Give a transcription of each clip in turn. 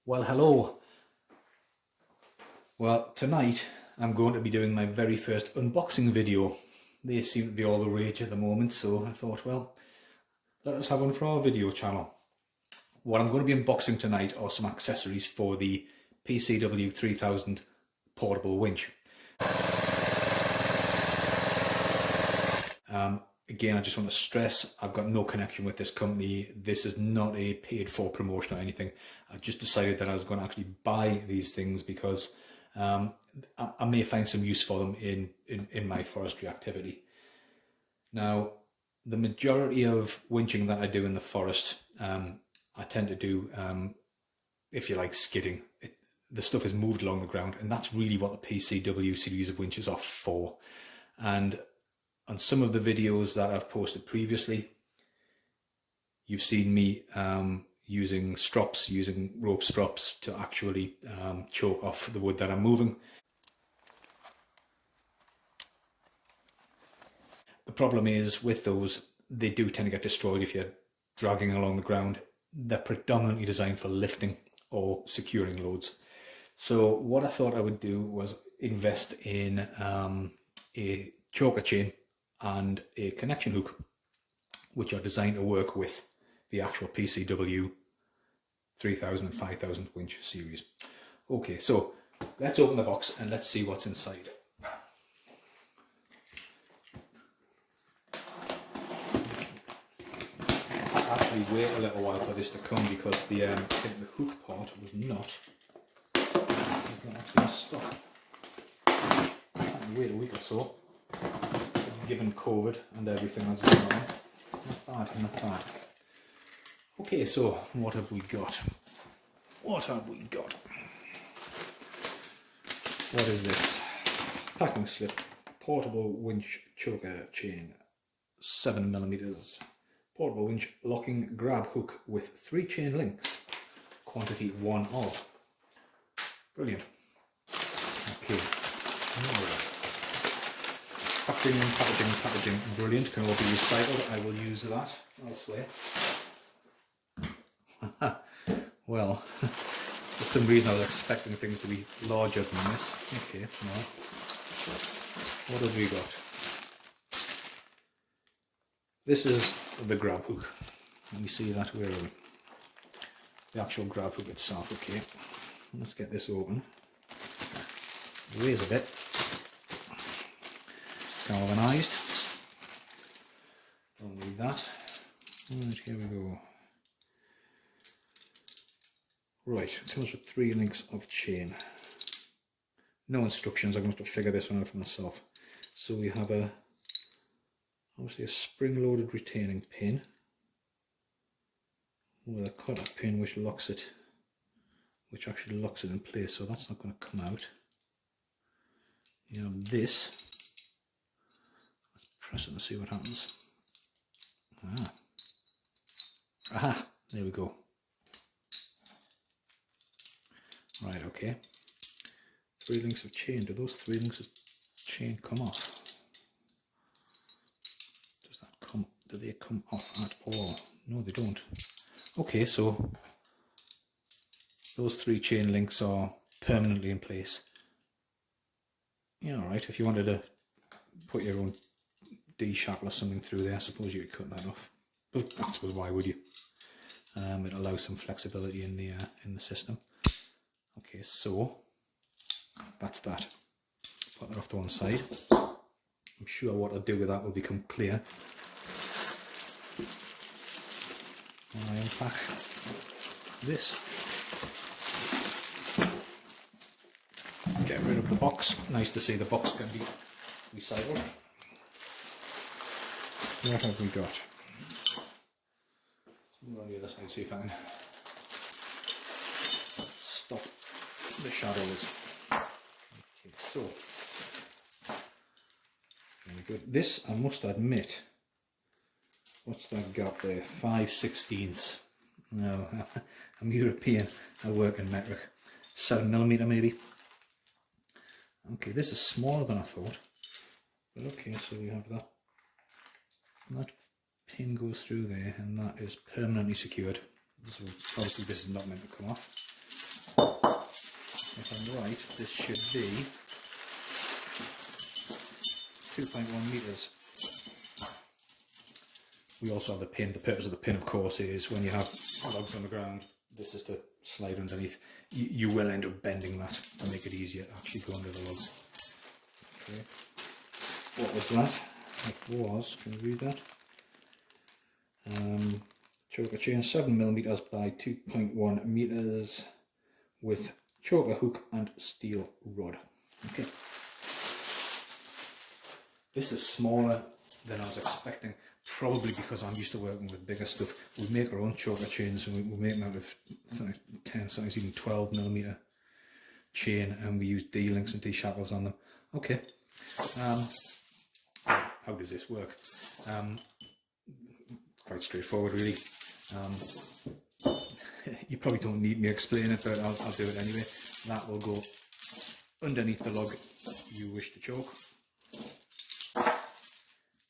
Well, hello. Well, tonight I'm going to be doing my very first unboxing video. They seem to be all the rage at the moment, so I thought, well, let us have one for our video channel. What I'm going to be unboxing tonight are some accessories for the PCW5000 Portable Winch. Again, I just want to stress, I've got no connection with this company. This is not a paid for promotion or anything. I just decided that I was going to actually buy these things because I may find some use for them in my forestry activity. Now, the majority of winching that I do in the forest, I tend to do, if you like, skidding. The stuff is moved along the ground, and that's really what the PCW series of winches are for. And on some of the videos that I've posted previously, you've seen me using strops, using rope strops to actually choke off the wood that I'm moving. The problem is with those, they do tend to get destroyed if you're dragging along the ground. They're predominantly designed for lifting or securing loads. So what I thought I would do was invest in a choker chain and a connection hook, which are designed to work with the actual PCW 3000 and 5000 winch series. Okay, so let's open the box and let's see what's inside. I actually wait a little while for this to come because the I think the hook part was not actually in stock. I had to wait a week or so, given COVID and everything that's going on. Not bad, not bad. Okay, so what have we got? What have we got? What is this? Packing slip, portable winch choker chain, 7mm, portable winch locking grab hook with 3 chain links, quantity 1 of. Brilliant. Okay. Packaging, brilliant, can all be recycled. I will use that elsewhere. Well, for some reason I was expecting things to be larger than this. Okay, no. What have we got? This is the grab hook. Let me see that, where are we? The actual grab hook itself, okay. Let's get this open. It weighs a bit. Galvanised. Don't need that. Right, here we go. Right, it comes with 3 links of chain. No instructions, I'm going to have to figure this one out for myself. So we have obviously a spring-loaded retaining pin with a cutter pin which actually locks it in place, so that's not going to come out. You have this. Let's press it and see what happens. Aha, there we go. Right, okay. 3 links of chain. Do those 3 links of chain come off? Do they come off at all? No, they don't. Okay, so those 3 chain links are permanently in place. Yeah, alright, if you wanted to put your own D shackle or something through there, I suppose you could cut that off. But I suppose why would you? It allows some flexibility in the system. Okay, so that's that. Put that off to one side. I'm sure what I'll do with that will become clear when I unpack this. Get rid of the box. Nice to see the box can be recycled. What have we got? Let's move on the other side, see if I can stop the shadows. Okay, so very good. This, I must admit, what's that gap there? 5/16. No, I'm European. I work in metric. 7mm maybe. Okay, this is smaller than I thought. But okay, so we have that. That pin goes through there, and that is permanently secured. So obviously this is not meant to come off. if I'm right, this should be 2.1 metres. We also have the pin. The purpose of the pin, of course, is when you have logs on the ground, this is to slide underneath. You will end up bending that to make it easier to actually go under the logs. Okay. What was that? It was, can you read that? Choker chain 7mm by 2.1 metres with choker hook and steel rod. Okay. This is smaller than I was expecting, probably because I'm used to working with bigger stuff. We make our own choker chains, and we make them out of 10, sometimes even 12mm chain, and we use D-links and D-shackles on them. Okay. How does this work? Quite straightforward, really. You probably don't need me to explain it, but I'll do it anyway. That will go underneath the log you wish to choke.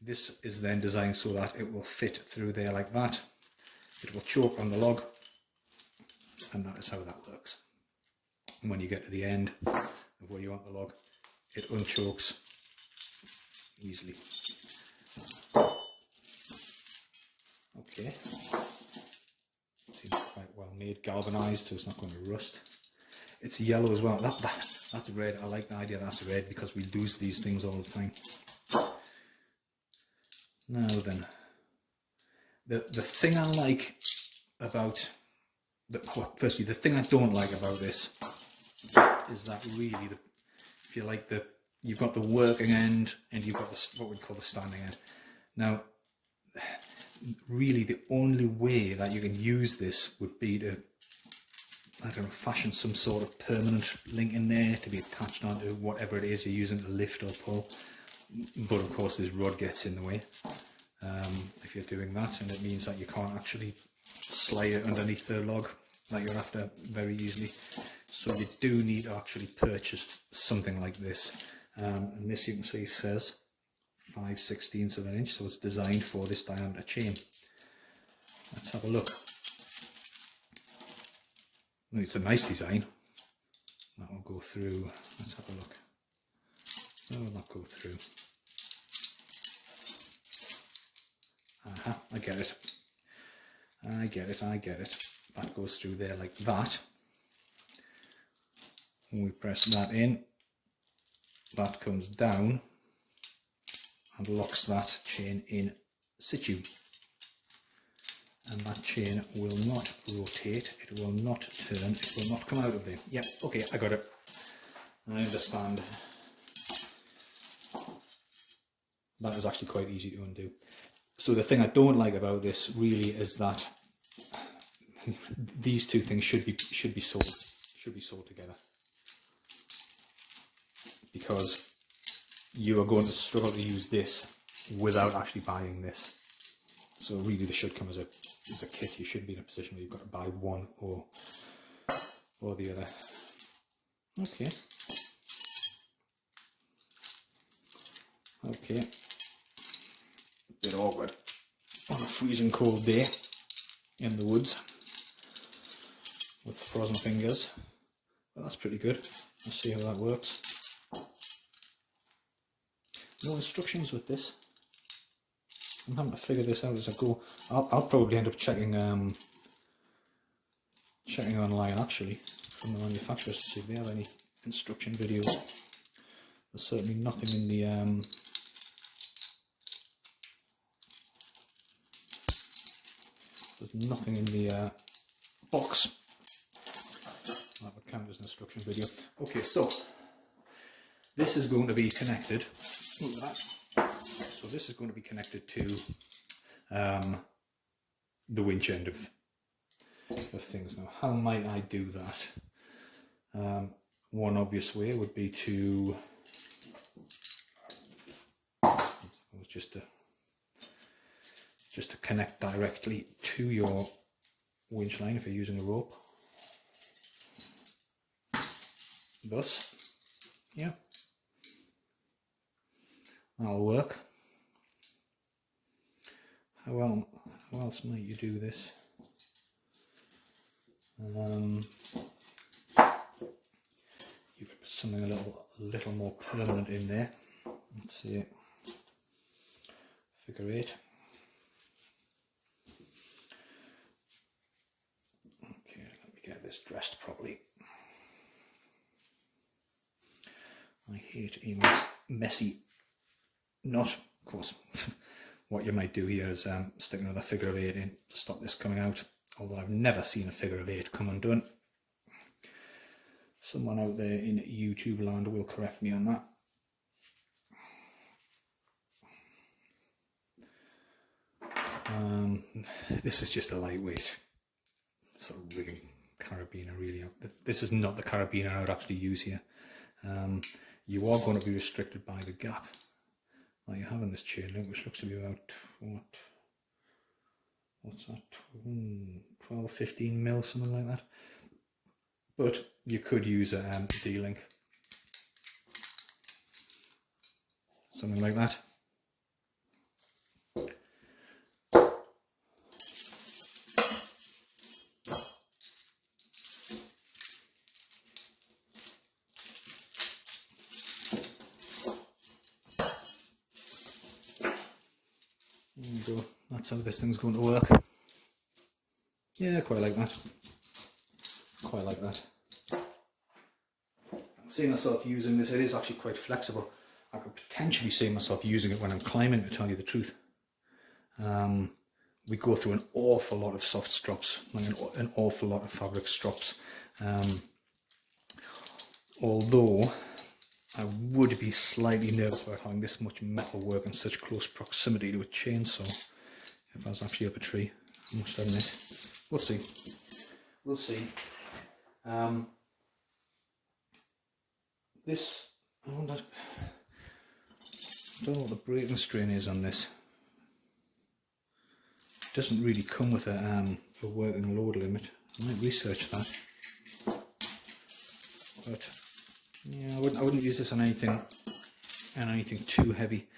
This is then designed so that it will fit through there like that. It will choke on the log, and that is how that works. And when you get to the end of where you want the log, it unchokes easily. Okay, seems quite well made, galvanised, so it's not going to rust. It's yellow as well. That's red. I like the idea that's red because we lose these things all the time. Now then, the thing I like about firstly, the thing I don't like about this is that really, if you like, you've got the working end and you've got what we call the standing end. Now, really, the only way that you can use this would be to, I don't know, fashion some sort of permanent link in there to be attached onto whatever it is you're using to lift or pull. But of course, this rod gets in the way if you're doing that, and it means that you can't actually slide it underneath the log that you're after very easily. So you do need to actually purchase something like this. And this, you can see, says 5/16 of an inch, so it's designed for this diameter chain. Let's have a look. It's a nice design. That will go through. Let's have a look. That will not go through. Aha, I get it. I get it. That goes through there like that. When we press that in, that comes down and locks that chain in situ. And that chain will not rotate, it will not turn, it will not come out of there. Yep, okay, I got it. I understand. That is actually quite easy to undo. So the thing I don't like about this really is that these two things should be sold together, because you are going to struggle to use this without actually buying this. So really, this should come as a kit. You should be in a position where you've got to buy one or the other. Okay. Okay. A bit awkward on a freezing cold day in the woods with frozen fingers. But that's pretty good. Let's see how that works. No instructions with this. I'm having to figure this out as I go. I'll probably end up checking online actually from the manufacturers to see if they have any instruction videos. There's certainly nothing in the box that would count as an instruction video. Okay, so this is going to be connected. So this is going to be connected to the winch end of things. Now, how might I do that? One obvious way would be to just to connect directly to your winch line if you're using a rope. Thus, yeah, that'll work. How else might you do this? something a little more permanent in there. Let's see it. Figure 8. Okay, let me get this dressed properly. I hate a messy knot. Of course, what you might do here is stick another figure of 8 in to stop this coming out. Although I've never seen a figure of 8 come undone. Someone out there in YouTube land will correct me on that. This is just a lightweight sort of rigging carabiner really. This is not the carabiner I would actually use here. You are going to be restricted by the gap that you have in this chain link, which looks to be about, what's that, 12, 15 mil, something like that. But you could use a D-link, something like that. There you go. That's how this thing's going to work. Yeah, quite like that. Quite like that. I can see myself using this. It is actually quite flexible. I could potentially see myself using it when I'm climbing, to tell you the truth. We go through an awful lot of soft strops, like an awful lot of fabric strops. Although I would be slightly nervous about having this much metal work in such close proximity to a chainsaw if I was actually up a tree, I must admit. We'll see. We'll see. This, I don't know what the breaking strain is on this. It doesn't really come with a working load limit. I might research that. But yeah, I wouldn't use this on anything too heavy.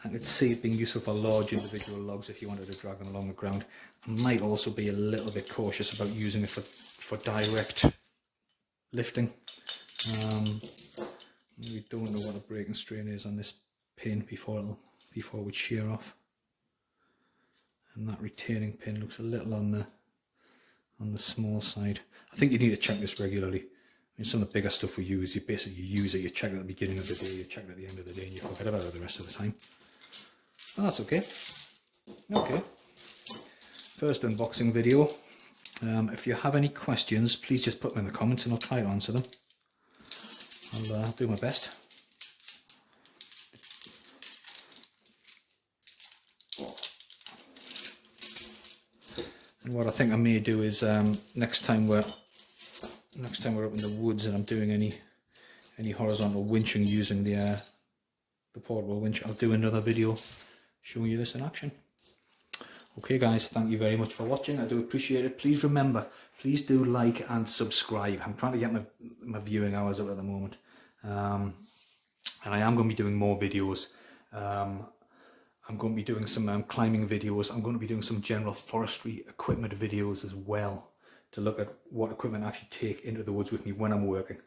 I could see it being useful for large individual logs if you wanted to drag them along the ground. I might also be a little bit cautious about using it for direct lifting. We don't know what the breaking strain is on this pin before it would shear off. And that retaining pin looks a little on the small side. I think you need to check this regularly. I mean, some of the bigger stuff we use, you basically use it, you check it at the beginning of the day, you check it at the end of the day, and you forget about it the rest of the time. But that's okay. Okay. First unboxing video. If you have any questions, please just put them in the comments and I'll try to answer them. I'll do my best. And what I think I may do is next time we're up in the woods and I'm doing any horizontal winching using the portable winch, I'll do another video showing you this in action. Okay guys, thank you very much for watching. I do appreciate it. Please remember, please do like and subscribe. I'm trying to get my viewing hours up at the moment. And I am going to be doing more videos. I'm going to be doing some climbing videos. I'm going to be doing some general forestry equipment videos as well, to look at what equipment I actually take into the woods with me when I'm working.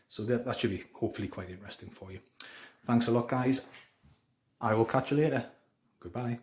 So that should be hopefully quite interesting for you. Thanks a lot guys. I will catch you later. Goodbye.